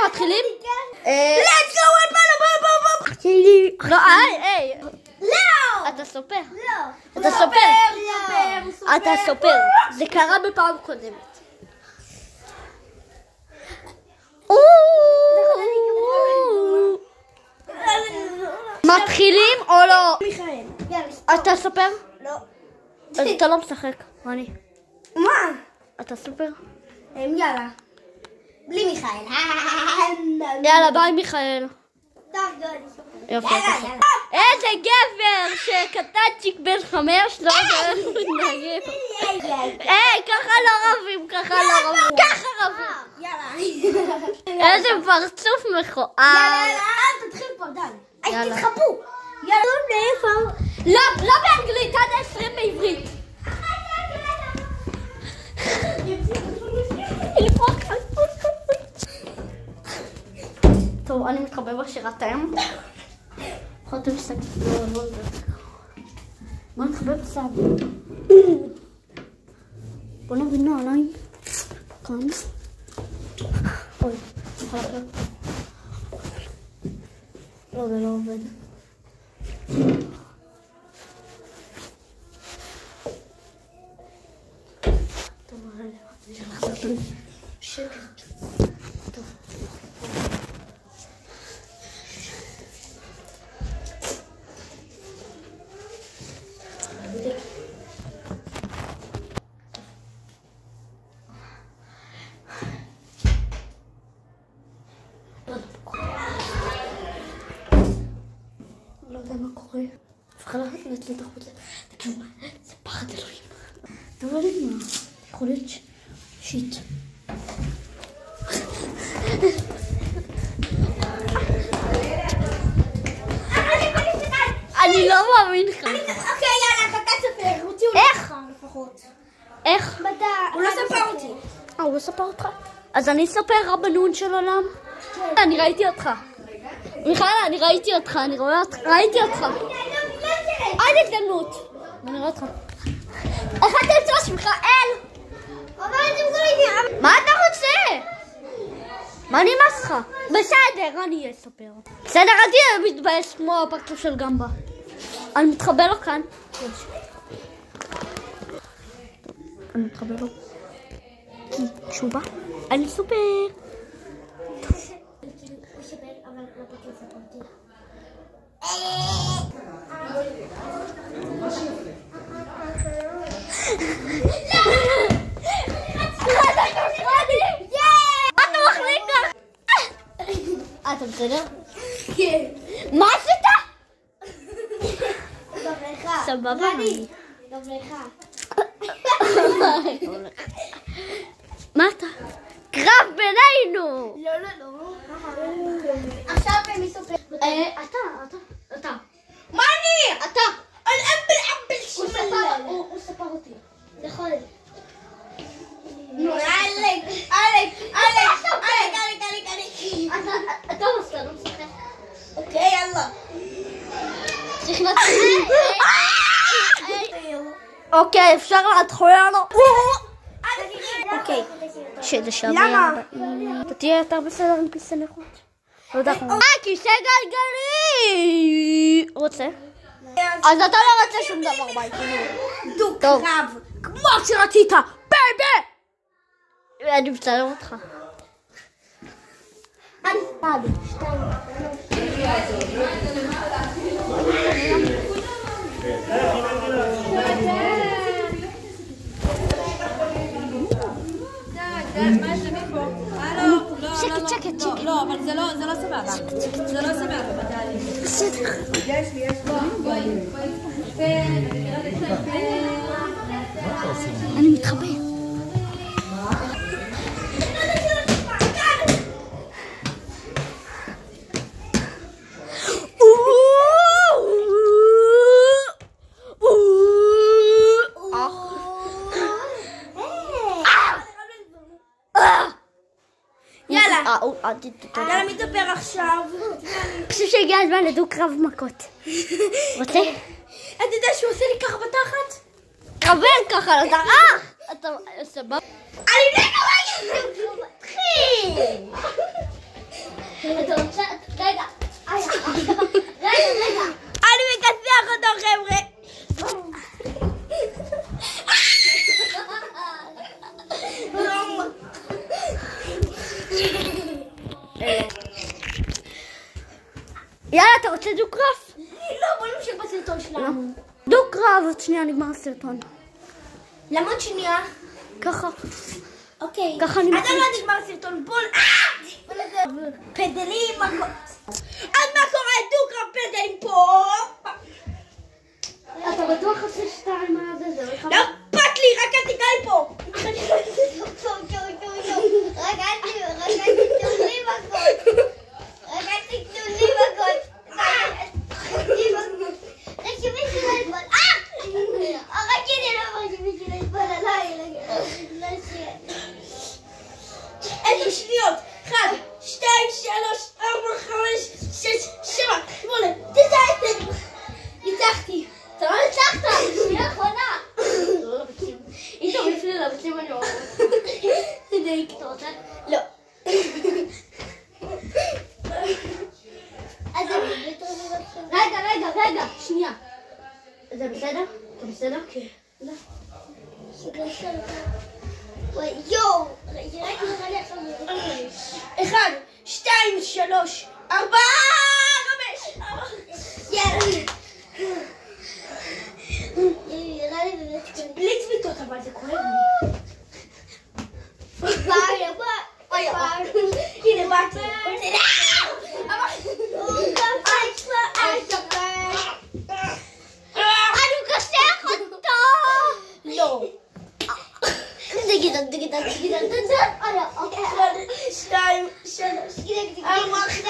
מתחילים? let's go בוא. לא, היי. לא. אתה סופר. לא. אתה סופר. אתה סופר. זה קרה בפעם קודמת. מתחילים או לא? מיכאל. אתה סופר? לא. אז אתה לא משחק. אני. מה? אתה סופר? יאללה. בלי מיכאל. יאללה, ביי מיכאל. טוב, יופי. איזה גבר שקטנצ'יק בן 5 לא יודע איך להתנהג. ככה לא רבים, ככה רבים. יאללה. איזה פרצוף מכוער. יאללה, תתחיל פה, די. תתחבאו. יאללה, לא באנגלית, עד 20 בעברית. טוב, אני מתחבא בשירתם. יכולתם להסתכל. בוא נתחבא בסב. בוא נביא נעליים. כאן. אוי, לא, זה לא עובד. טוב, אני צריך לעשות לי שקט. טוב. לא יודע מה קורה. צריכה לצאת החוצה. תקשיבו, זה פחד אלוהים. אתה לא יודעת מה? יכול להיות שיט. אני לא מאמין לך. אוקיי, יאללה, אתה סופר. איך? לפחות. איך? הוא לא ספר אותי. הוא לא ספר אותך? אז אני אספר רבנון של עולם? אני ראיתי אותך. מיכאל, אני ראיתי אותך, אני רואה אותך, ראיתי אותך. עוד הזדמנות. אני רואה אותך. איך אתה יוצא מיכאל? מה אתה רוצה? מה נמאס לך? בסדר, אני אספר. בסדר, אל תהיה מתבייש כמו הפרצוף של גמבה. אני מתחבא לו כאן. אני מתחבא לו. כי כשהוא בא, אני סופר. אתה בסדר? כן. מה עשית? טוב לך. סבבה. טוב לך. מה אתה? קרב בינינו! לא. עכשיו מי סופר? אתה. מה אני? אתה. הוא ספר אותי. נכון. אלק. אתה לא משחק. אוקיי, יאללה. צריך להתחיל. אוקיי, אפשר להתחיל לו. אוקיי. שזה שווה. למה? אתה תהיה יותר בסדר עם כיסא נחות. לא יודע. כיסא גלגלי. רוצה? אז אתה לא רוצה שום דבר בעיתונות. דו-קרב. כמו שרצית. בייבי! אני מצלם אותך. 1, 2. שקט. לא, אבל זה לא סבבה. זה לא סבבה בתהליך. בסדר. אני מתחבא. יאללה, מי תדבר עכשיו? חושב שהגיע הזמן לדו-קרב מכות. רוצה? אתה יודע שהוא עושה לי ככה בתחת? קבל ככה לתחת. אתה סבבה? אני לא מתחיל! אתה רוצה... רגע. רגע. אני מכסח אותו, חבר'ה. יאללה, אתה רוצה דו-קרב? לא, בוא נמשיך בסרטון שלנו. דו-קרב, עוד שנייה נגמר הסרטון. למה עוד שנייה? ככה. אוקיי. ככה אני אז מחליט. לא נגמר הסרטון. בוא פדלים, אז מה קורה? דו-קרב פדלים פה. אתה בטוח עושה 2 מה זה? לא אכפת לי, רק אל תיגע לי פה. איזה שניות. 1, 2, 3, 4, 5, 6, 7, 8, 9, 10. ניצחתי. אתה לא ניצחת! שנייה אחרונה! לא לבצעים. אם אתה מפנה לבצעים אני אוהב. אתה רוצה? לא. רגע, שנייה. זה בסדר? אתה בסדר? כן. יואו. 1, 2, 3, 4, 5. יאללה. בלי צביטות, אבל זה כואב לי. הנה באתי. אני מקסח אותו! לא. תגיד, 1, 2, 3, 4, 5,